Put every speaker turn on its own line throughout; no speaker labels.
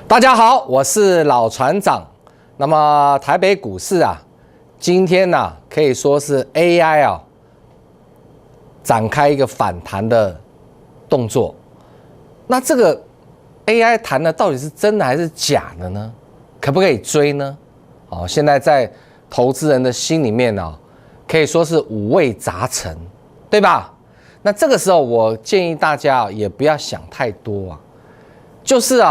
大家好，我是老船长。那么台北股市啊，今天呢、可以说是 AI 啊展开一个反弹的动作。那这个 AI 弹的到底是真的还是假的呢？可不可以追呢？现在在投资人的心里面呢、可以说是五味杂陈，对吧？那这个时候我建议大家也不要想太多啊，就是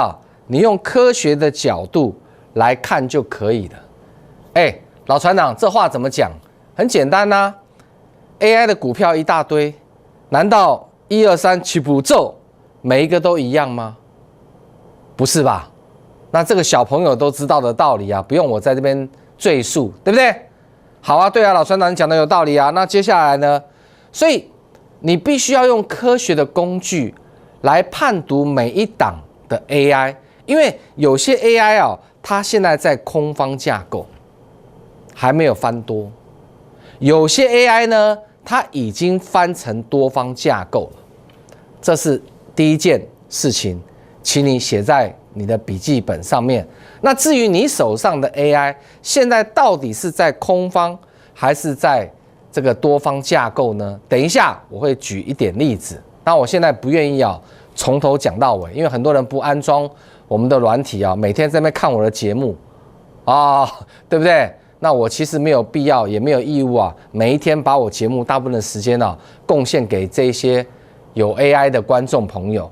你用科学的角度来看就可以了。老船长，这话怎么讲？很简单呐、AI 的股票一大堆，难道1、2、3起步骤每一个都一样吗？不是吧？那这个小朋友都知道的道理啊，不用我在这边赘述，对不对？好啊，对啊，老船长你讲的有道理啊。那接下来呢？所以你必须要用科学的工具来判读每一档的 AI。因为有些 AI 它现在在空方架构，还没有翻多；有些 AI 呢，它已经翻成多方架构了。这是第一件事情，请你写在你的笔记本上面。那至于你手上的 AI， 现在到底是在空方还是在这个多方架构呢？等一下我会举一点例子。那我现在不愿意从头讲到尾，因为很多人不安装我们的软体每天在那边看我的节目对不对？那我其实没有必要，也没有义务每一天把我节目大部分的时间贡献给这些有 AI 的观众朋友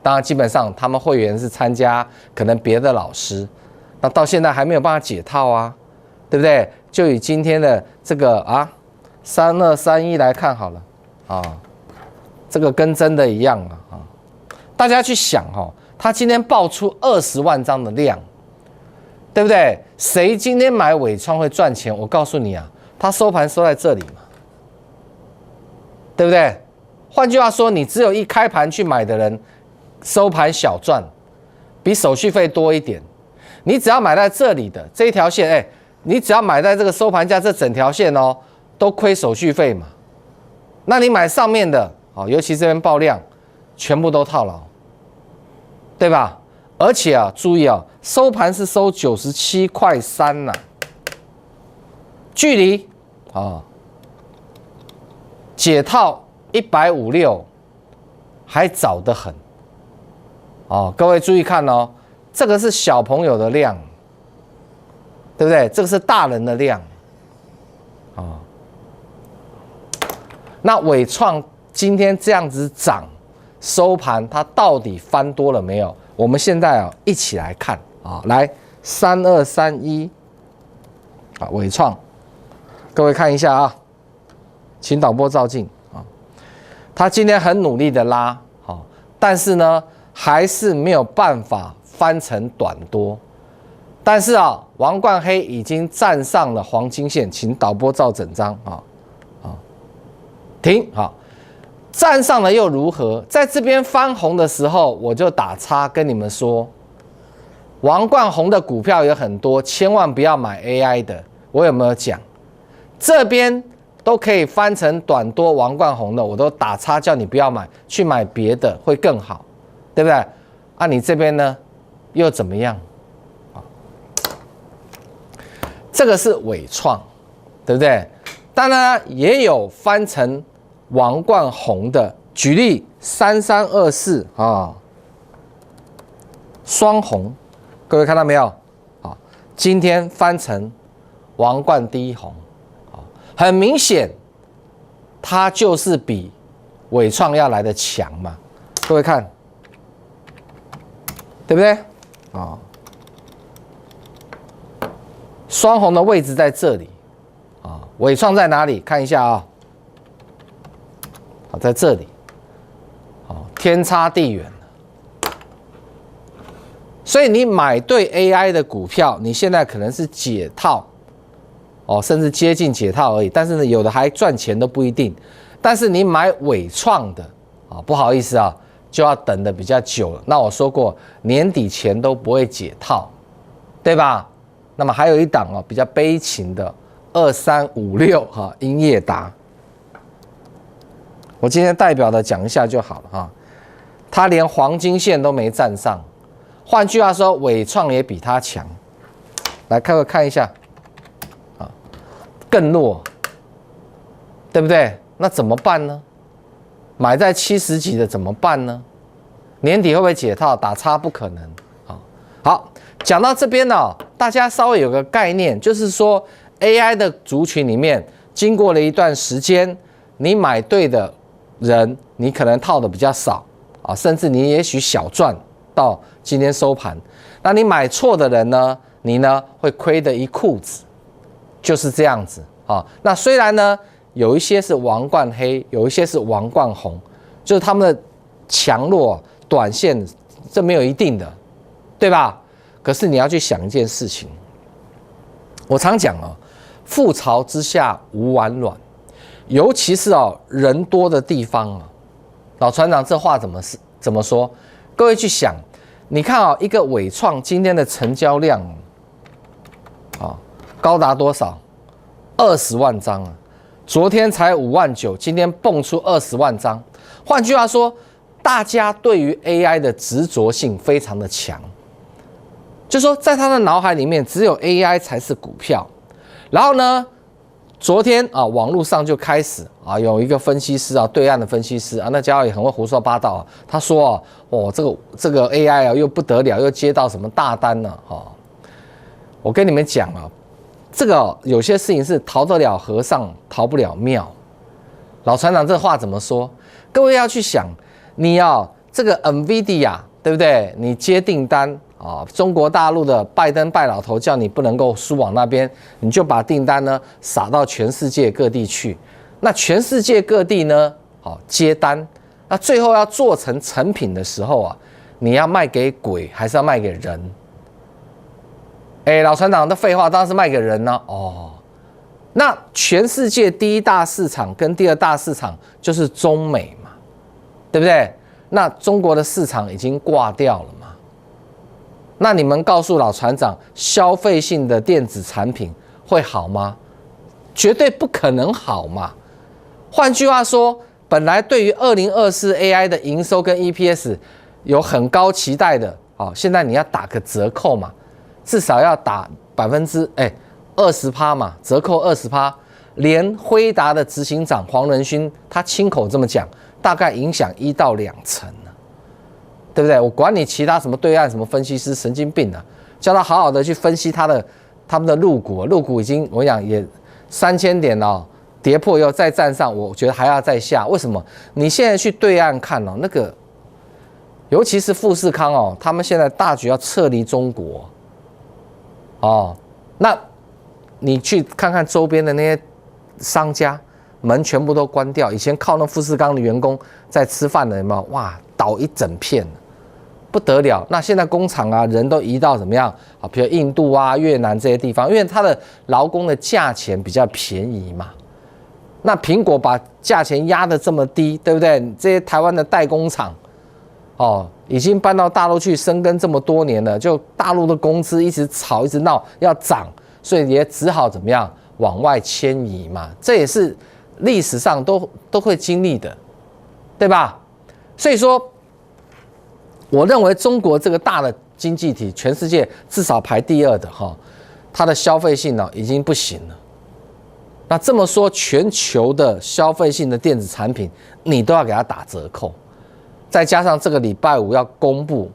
当然基本上他们会员是参加可能别的老师，那到现在还没有办法解套对不对？就以今天的这个3231来看好了这个跟真的一样大家去想他今天爆出20万张的量，对不对？谁今天买伟创会赚钱？我告诉你他收盘收在这里嘛，对不对？换句话说，你只有一开盘去买的人，收盘小赚，比手续费多一点。你只要买在这里的这一条线，你只要买在这个收盘价这整条线都亏手续费嘛。那你买上面的尤其这边爆量，全部都套牢。对吧？而且注意收盘是收97.3块距离解套156还早得很各位注意看这个是小朋友的量，对不对？这个是大人的量那伟创今天这样子涨。收盘它到底翻多了没有？我们现在一起来看来3231伟创，各位看一下请导播照镜它今天很努力的拉但是呢还是没有办法翻成短多，但是王冠黑已经站上了黄金线，请导播照整张停站上了又如何？在这边翻红的时候，我就打叉跟你们说，王冠红的股票有很多，千万不要买 AI 的。我有没有讲？这边都可以翻成短多王冠红的，我都打叉叫你不要买，去买别的会更好，对不对？你这边呢又怎么样？这个是伟创，对不对？当然也有翻成王冠红的，举例3324双红，各位看到没有？今天翻成王冠第一红，很明显，它就是比伟创要来的强嘛。各位看，对不对？双红的位置在这里伟创在哪里？看一下在这里，天差地远。所以你买对 AI 的股票，你现在可能是解套，甚至接近解套而已。但是呢，有的还赚钱都不一定。但是你买伟创的，不好意思就要等的比较久了。那我说过，年底前都不会解套，对吧？那么还有一档比较悲情的2356英业达。我今天代表的讲一下就好了它连黄金线都没站上，换句话说，伟创也比它强。来看一下，啊，更弱，对不对？那怎么办呢？买在70几的怎么办呢？年底会不会解套？打叉不可能。好，讲到这边呢，大家稍微有个概念，就是说 AI 的族群里面，经过了一段时间，你买对的人，你可能套的比较少啊，甚至你也许小赚到今天收盘。那你买错的人呢，你呢会亏得一裤子，就是这样子啊。那虽然呢有一些是王冠黑，有一些是王冠红，就是他们的强弱短线这没有一定的。对吧？可是你要去想一件事情，我常讲哦，覆巢之下无完卵，尤其是人多的地方啊。老船长这话怎么说？各位去想，你看一个伟创今天的成交量高达多少？20万张啊！昨天才5万9，今天蹦出20万张。换句话说，大家对于 AI 的执着性非常的强。就说在他的脑海里面，只有 AI 才是股票。然后呢，昨天网络上就开始有一个分析师对岸的分析师那家伙也很会胡说八道他说这个 AI 又不得了，又接到什么大单了我跟你们讲这个有些事情是逃得了和尚逃不了庙。老船长这话怎么说？各位要去想，你这个 NVIDIA 对不对？你接订单。中国大陆的拜登拜老头叫你不能够输往那边，你就把订单呢撒到全世界各地去。那全世界各地呢，接单，那最后要做成成品的时候你要卖给鬼还是要卖给人？老船长的废话当然是卖给人呢。那全世界第一大市场跟第二大市场就是中美嘛，对不对？那中国的市场已经挂掉了嘛。那你们告诉老船长，消费性的电子产品会好吗？绝对不可能好嘛。换句话说，本来对于2024 AI 的营收跟 EPS 有很高期待的现在你要打个折扣嘛，至少要打20%嘛，折扣20%。连辉达的执行长黄仁勋他亲口这么讲，大概影响1到2成。对不对？我管你其他什么对岸什么分析师神经病叫他好好的去分析他们的陆股已经我讲也3000点跌破以后再站上，我觉得还要再下。为什么？你现在去对岸看那个，尤其是富士康他们现在大举要撤离中国那你去看看周边的那些商家，门全部都关掉，以前靠那富士康的员工在吃饭的有没有？哇，倒一整片。不得了，那现在工厂人都移到怎么样比如印度越南这些地方，因为它的劳工的价钱比较便宜嘛。那苹果把价钱压得这么低，对不对？这些台湾的代工厂已经搬到大陆去生根这么多年了，就大陆的工资一直吵一直闹要涨，所以也只好怎么样往外迁移嘛。这也是历史上都会经历的，对吧？所以说。我认为中国这个大的经济体，全世界至少排第2的它的消费性已经不行了。那这么说，全球的消费性的电子产品，你都要给它打折扣，再加上这个礼拜5要公布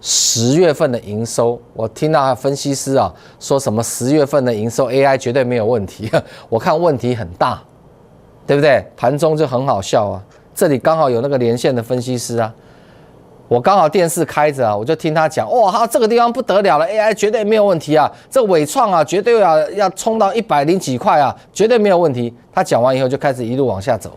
10月份的营收，我听到分析师说什么10月份的营收 AI 绝对没有问题，我看问题很大，对不对？盘中就很好笑这里刚好有那个连线的分析师我刚好电视开着我就听他讲，这个地方不得了了 ，AI 绝对没有问题这伟创绝对要冲到100几块绝对没有问题。他讲完以后就开始一路往下走，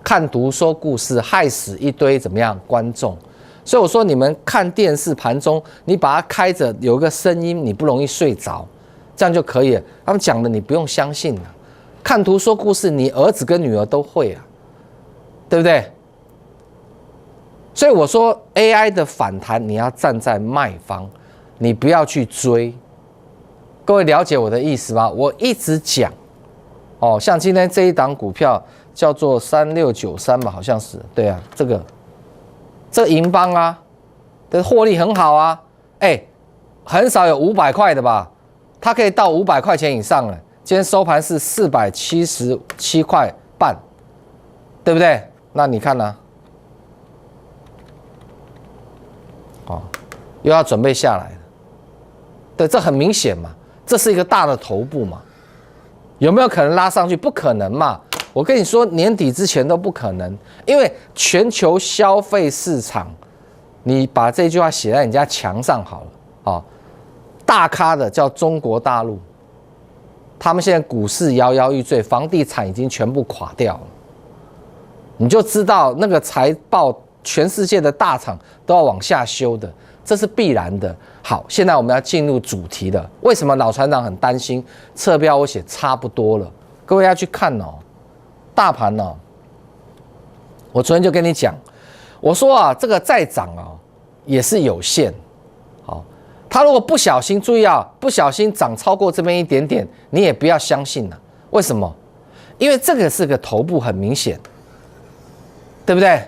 看图说故事，害死一堆怎么样观众。所以我说你们看电视盘中，你把它开着，有个声音，你不容易睡着，这样就可以了。他们讲的你不用相信看图说故事，你儿子跟女儿都会对不对？所以我说 AI 的反弹，你要站在卖方，你不要去追。各位了解我的意思吗？我一直讲，像今天这一档股票叫做3693吧，好像是，对这个这银邦啊的获利很好啊，很少有500块的吧？它可以到500块钱以上了。今天收盘是477块半，对不对？那你看呢？又要准备下来了。对，这很明显嘛，这是一个大的头部嘛。有没有可能拉上去？不可能嘛！我跟你说，年底之前都不可能，因为全球消费市场，你把这句话写在人家墙上好了。大咖的叫中国大陆，他们现在股市摇摇欲坠，房地产已经全部垮掉了。你就知道那个财报，全世界的大厂都要往下修的，这是必然的。好，现在我们要进入主题了。为什么老船长很担心？侧标我写差不多了，各位要去看哦。大盘哦，我昨天就跟你讲，我说啊，这个再涨哦也是有限。好，它如果不小心，注意啊，不小心涨超过这边一点点，你也不要相信了。为什么？因为这个是个头部，很明显，对不对？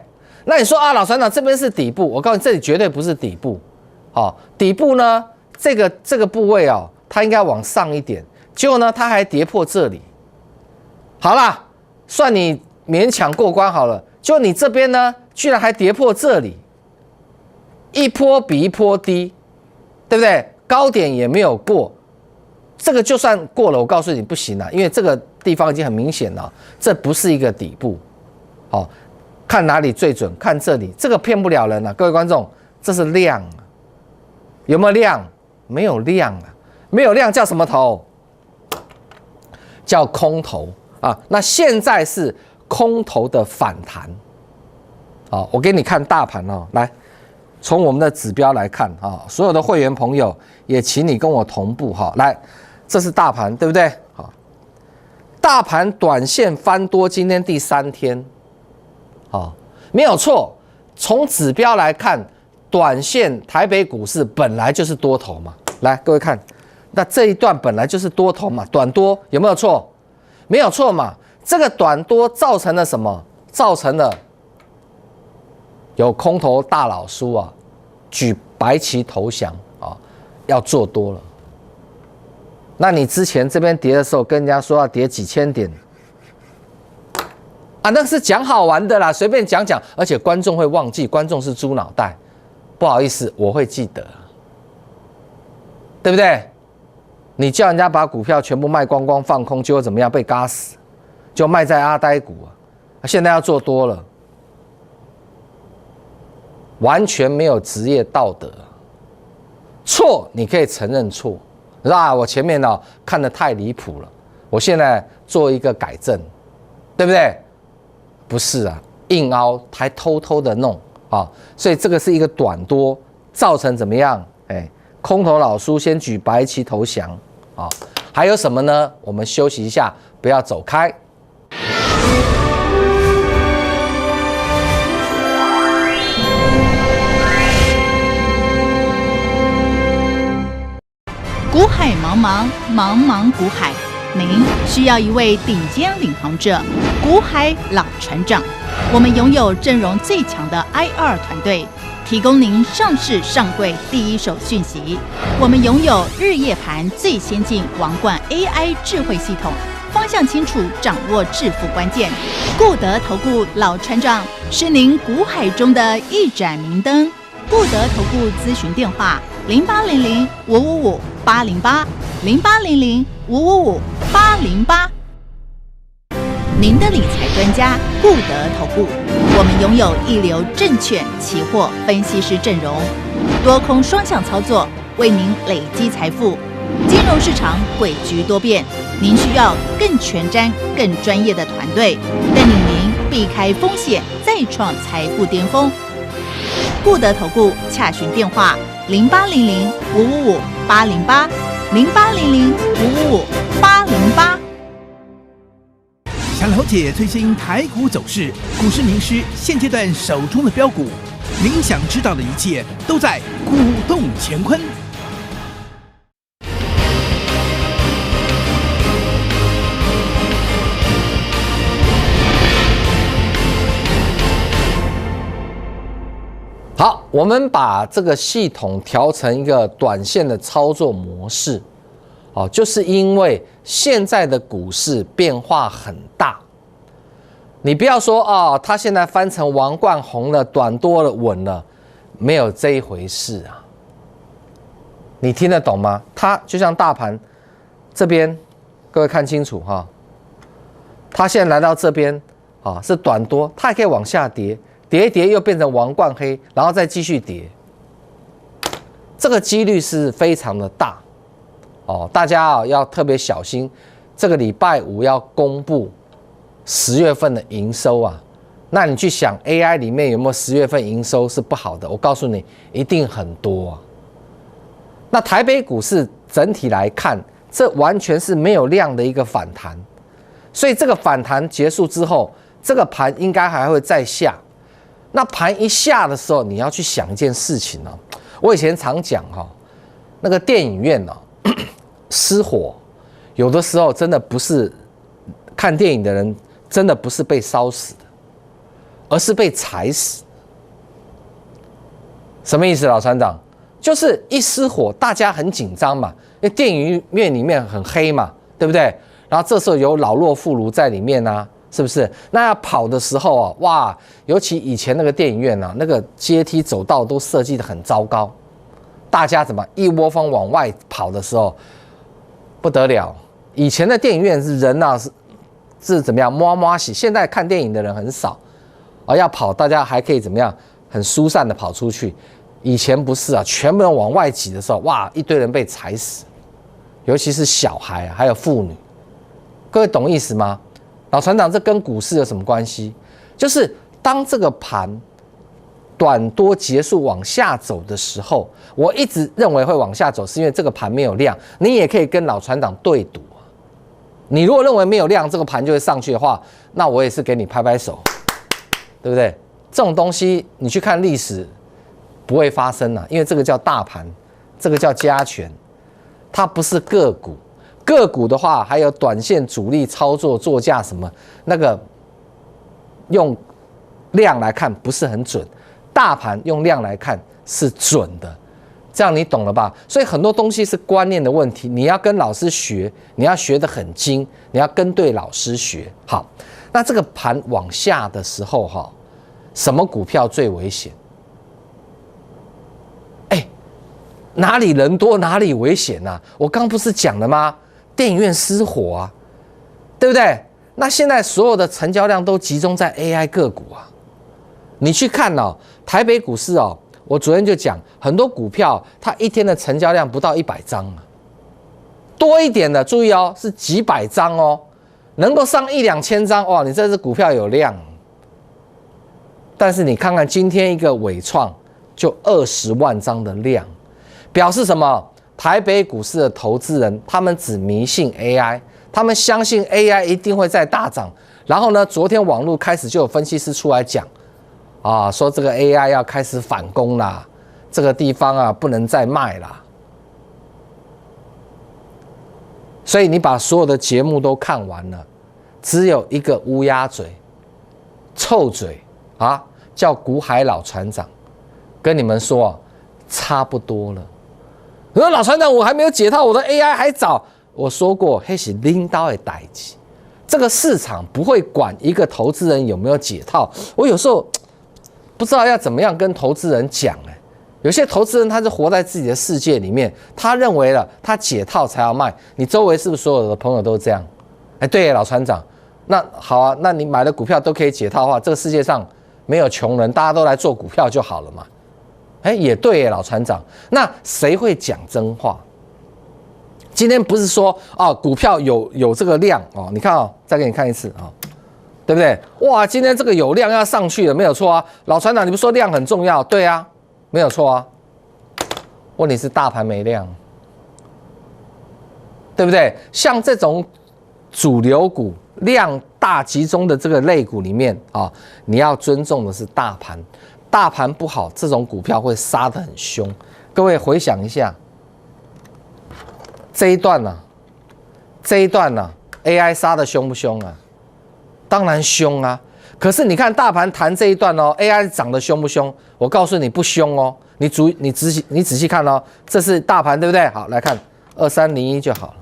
那你说啊，老船长这边是底部，我告诉你，这里绝对不是底部。底部呢，这个部位哦，它应该往上一点，结果呢，它还跌破这里。好啦，算你勉强过关好了。就你这边呢，居然还跌破这里，一波比一波低，对不对？高点也没有过，这个就算过了，我告诉你不行了，因为这个地方已经很明显了，这不是一个底部。看哪里最准？看这里，这个骗不了人了，各位观众，这是量。有没有量？没有量啊，没有量叫什么头？叫空头啊。那现在是空头的反弹。好，我给你看大盘哦，来，从我们的指标来看啊，所有的会员朋友也请你跟我同步哈。来，这是大盘，对不对？好，大盘短线翻多，今天第3天，没有错。从指标来看。短线台北股市本来就是多头嘛，来各位看，那这一段本来就是多头嘛，短多有没有错？没有错嘛。这个短多造成了什么？造成了有空头大佬叔啊，举白旗投降啊，要做多了。那你之前这边跌的时候，跟人家说要跌几千点啊，那是讲好玩的啦，随便讲讲，而且观众会忘记，观众是猪脑袋。不好意思，我会记得，对不对？你叫人家把股票全部卖光光放空，结果怎么样？被嘎死，就卖在阿呆股啊！现在要做多了，完全没有职业道德。错，你可以承认错，是吧？我前面呢看得太离谱了，我现在做一个改正，对不对？不是啊，硬凹还偷偷的弄。所以这个是一个短多，造成怎么样？空头老叔先举白旗投降啊！还有什么呢？我们休息一下，不要走开。
股海茫茫，茫茫股海，您需要一位顶尖领航者，股海老船长。我们拥有阵容最强的 IR 团队，提供您上市上柜第一手讯息。我们拥有日夜盘最先进王冠 AI 智慧系统，方向清楚，掌握致富关键。固德投顾老船长是您股海中的一盏明灯。固德投顾咨询电话：0800-555-808，0800-555-808。您的理财专家固德投顾，我们拥有一流证券期货分析师阵容，多空双向操作，为您累积财富。金融市场诡谲多变，您需要更全瞻、更专业的团队，带领您避开风险，再创财富巅峰。固德投顾洽询电话：0800-555-808，0800-555-808。
想了解最新台股走势，股市名师现阶段手中的标股，您想知道的一切都在股动乾坤。
我们把这个系统调成一个短线的操作模式，哦，就是因为现在的股市变化很大。你不要说哦，它现在翻成王冠红了，短多了，稳了，没有这一回事啊。你听得懂吗？它就像大盘这边，各位看清楚哈，它现在来到这边啊，是短多，它还可以往下跌。跌一跌又变成王冠黑，然后再继续跌，这个几率是非常的大哦。大家啊要特别小心，这个礼拜五要公布10月份的营收啊。那你去想 AI 里面有没有10月份营收是不好的？我告诉你，一定很多啊。那台北股市整体来看，这完全是没有量的一个反弹，所以这个反弹结束之后，这个盘应该还会再下。那盘一下的时候，你要去想一件事情哦。我以前常讲哈，那个电影院哦失火，有的时候真的不是看电影的人，真的不是被烧死的，而是被踩死。什么意思，老船长？就是一失火，大家很紧张嘛，因为电影院里面很黑嘛，对不对？然后这时候有老弱妇孺在里面啊。是不是？那要跑的时候啊，哇，尤其以前那个电影院啊，那个阶梯走道都设计得很糟糕，大家怎么一窝蜂往外跑的时候，不得了。以前的电影院是人啊是怎么样摸摸洗，现在看电影的人很少啊，要跑大家还可以怎么样，很疏散的跑出去。以前不是啊，全部人往外挤的时候，哇，一堆人被踩死，尤其是小孩还有妇女，各位懂意思吗？老船长，这跟股市有什么关系？就是当这个盘短多结束往下走的时候，我一直认为会往下走，是因为这个盘没有量。你也可以跟老船长对赌啊。你如果认为没有量，这个盘就会上去的话，那我也是给你拍拍手，对不对？这种东西你去看历史不会发生啊，因为这个叫大盘，这个叫加权，它不是个股。个股的话，还有短线主力操作作价什么，那个用量来看不是很准，大盘用量来看是准的，这样你懂了吧？所以很多东西是观念的问题，你要跟老师学，你要学得很精，你要跟对老师学。好，那这个盘往下的时候哈，什么股票最危险？哪里人多哪里危险啊？我刚不是讲了吗？电影院失火啊，对不对？那现在所有的成交量都集中在 AI 个股啊。你去看哦，台北股市哦，我昨天就讲，很多股票它一天的成交量不到100张啊，多一点的注意哦，是几百张哦，能够上1、2千张哇，你这只股票有量。但是你看看今天一个伟创就20万张的量，表示什么？台北股市的投资人，他们只迷信 AI， 他们相信 AI 一定会再大涨。然后呢，昨天网络开始就有分析师出来讲，啊，说这个 AI 要开始反攻啦，这个地方啊不能再卖啦。所以你把所有的节目都看完了，只有一个乌鸦嘴、臭嘴啊，叫股海老船长，跟你们说啊，差不多了。我说老船长，我还没有解套，我的 AI 还早。我说过，那是领导的代志，这个市场不会管一个投资人有没有解套。我有时候不知道要怎么样跟投资人讲有些投资人他是活在自己的世界里面，他认为了他解套才要卖。你周围是不是所有的朋友都这样？对，老船长，那好啊，那你买的股票都可以解套的话，这个世界上没有穷人，大家都来做股票就好了嘛。也对耶，老船长。那谁会讲真话？今天不是说股票有这个量哦，你看再给你看一次对不对？哇，今天这个有量要上去了，没有错啊。老船长，你不是说量很重要？对啊，没有错啊。问题是大盘没量，对不对？像这种主流股量大集中的这个类股里面你要尊重的是大盘。大盘不好，这种股票会杀得很凶。各位回想一下，这一段呢，AI 杀得凶不凶啊？当然凶啊！可是你看大盘弹这一段哦 ，AI 涨得凶不凶？我告诉你不凶哦，你仔细看哦，这是大盘对不对？好，来看2301就好了。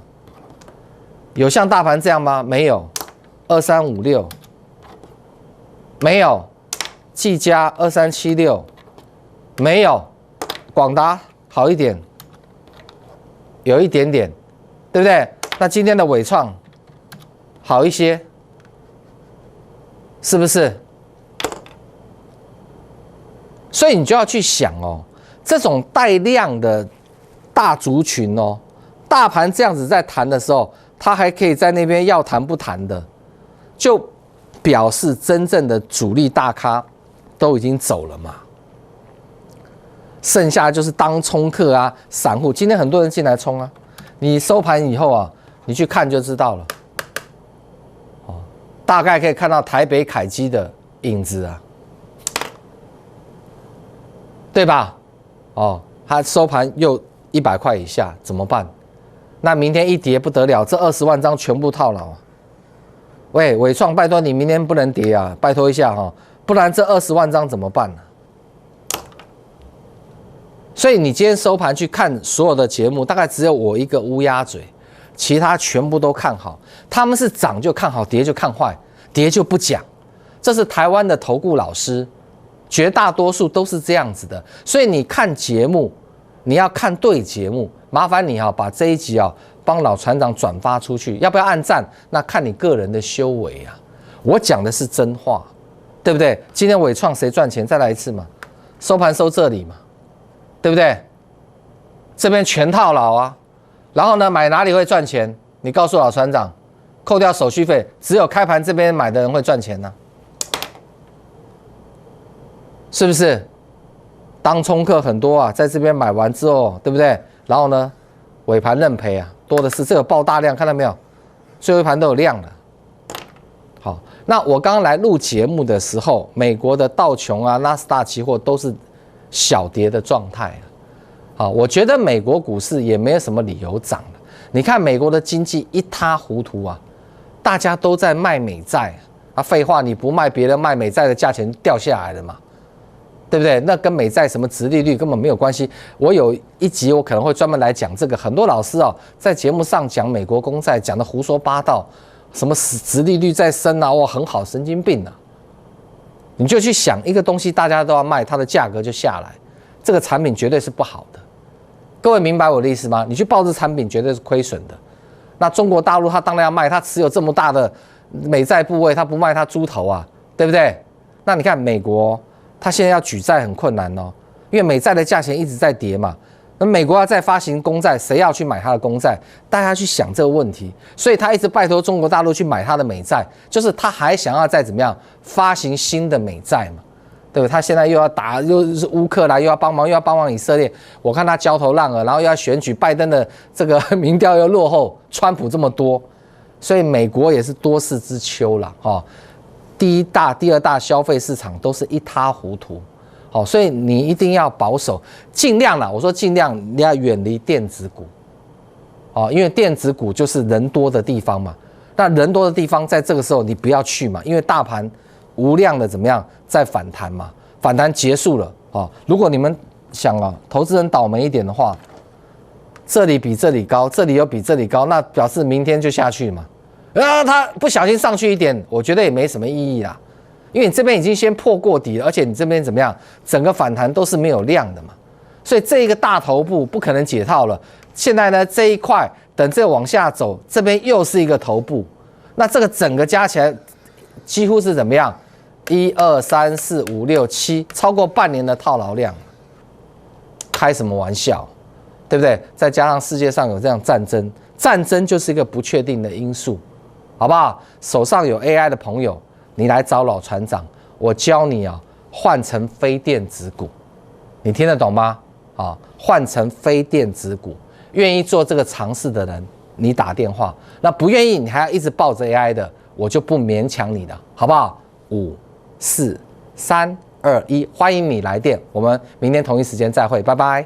有像大盘这样吗？没有。2356没有。技嘉2376没有。广达好一点，有一点点，对不对？那今天的伟创好一些，是不是？所以你就要去想哦，这种带量的大族群哦，大盘这样子在弹的时候，它还可以在那边要弹不弹的，就表示真正的主力大咖都已经走了嘛。剩下就是当冲客啊，散户。今天很多人进来冲啊，你收盘以后啊，你去看就知道了。哦，大概可以看到台北凯基的影子啊，对吧？哦，它收盘又100块以下，怎么办？那明天一跌不得了，这20万张全部套牢啊！喂，伟创，拜托你明天不能跌啊，拜托一下哈，不然这20万张怎么办呢？所以你今天收盘去看所有的节目，大概只有我一个乌鸦嘴，其他全部都看好。他们是涨就看好，跌就看坏，跌就不讲。这是台湾的投顾老师，绝大多数都是这样子的。所以你看节目，你要看对节目，麻烦你把这一集帮老船长转发出去，要不要按赞？那看你个人的修为啊。我讲的是真话，对不对？今天伟创谁赚钱？再来一次嘛，收盘收这里嘛。对不对？这边全套牢啊，然后呢，买哪里会赚钱？你告诉老船长，扣掉手续费，只有开盘这边买的人会赚钱呢，是不是？当冲客很多啊，在这边买完之后，对不对？然后呢，尾盘认赔啊，多的是，这个爆大量，看到没有？最后一盘都有量了。好，那我刚刚来录节目的时候，美国的道琼啊、纳斯达期货都是小跌的状态啊，我觉得美国股市也没有什么理由涨了。你看美国的经济一塌糊涂啊，大家都在卖美债啊，废话，你不卖，别人卖美债的价钱掉下来了嘛，对不对？那跟美债什么殖利率根本没有关系。我有一集我可能会专门来讲这个，很多老师在节目上讲美国公债讲的胡说八道，什么殖利率在升啊，哇，很好，神经病啊！你就去想一个东西，大家都要卖，它的价格就下来，这个产品绝对是不好的。各位明白我的意思吗？你去报这产品绝对是亏损的。那中国大陆它当然要卖，它持有这么大的美债部位，它不卖它猪头啊，对不对？那你看美国，它现在要举债很困难哦，因为美债的价钱一直在跌嘛。那美国要再发行公债，谁要去买它的公债？大家去想这个问题，所以他一直拜托中国大陆去买它的美债，就是他还想要再怎么样发行新的美债嘛，对不对？他现在又要打，又是乌克兰，又要帮忙以色列，我看他焦头烂额，然后又要选举，拜登的这个民调又落后川普这么多，所以美国也是多事之秋了哈。第一大、第二大消费市场都是一塌糊涂。好，所以你一定要保守，尽量啦。我说尽量你要远离电子股，因为电子股就是人多的地方嘛。那人多的地方，在这个时候你不要去嘛，因为大盘无量的怎么样在反弹嘛，反弹结束了如果你们想投资人倒霉一点的话，这里比这里高，这里又比这里高，那表示明天就下去嘛。他不小心上去一点，我觉得也没什么意义啦。因为你这边已经先破过底了，而且你这边怎么样？整个反弹都是没有量的嘛，所以这一个大头部不可能解套了。现在呢，这一块等这往下走，这边又是一个头部，那这个整个加起来几乎是怎么样？1、2、3、4、5、6、7，超过半年的套牢量，开什么玩笑？对不对？再加上世界上有这样战争，战争就是一个不确定的因素，好不好？手上有 AI 的朋友，你来找老船长，我教你换成非电子股，你听得懂吗？换成非电子股，愿意做这个尝试的人，你打电话；那不愿意，你还要一直抱着 AI 的，我就不勉强你了，好不好？5、4、3、2、1，欢迎你来电，我们明天同一时间再会，拜拜。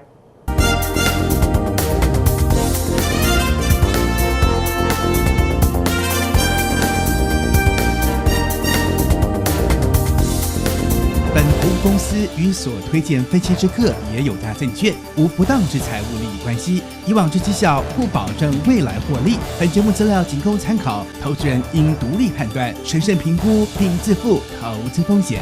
公司与所推荐分期之客也有大证券，无不当之财务利益关系，以往之绩效不保证未来获利。本节目资料仅供参考，投资人应独立判断、审慎评估并自负投资风险。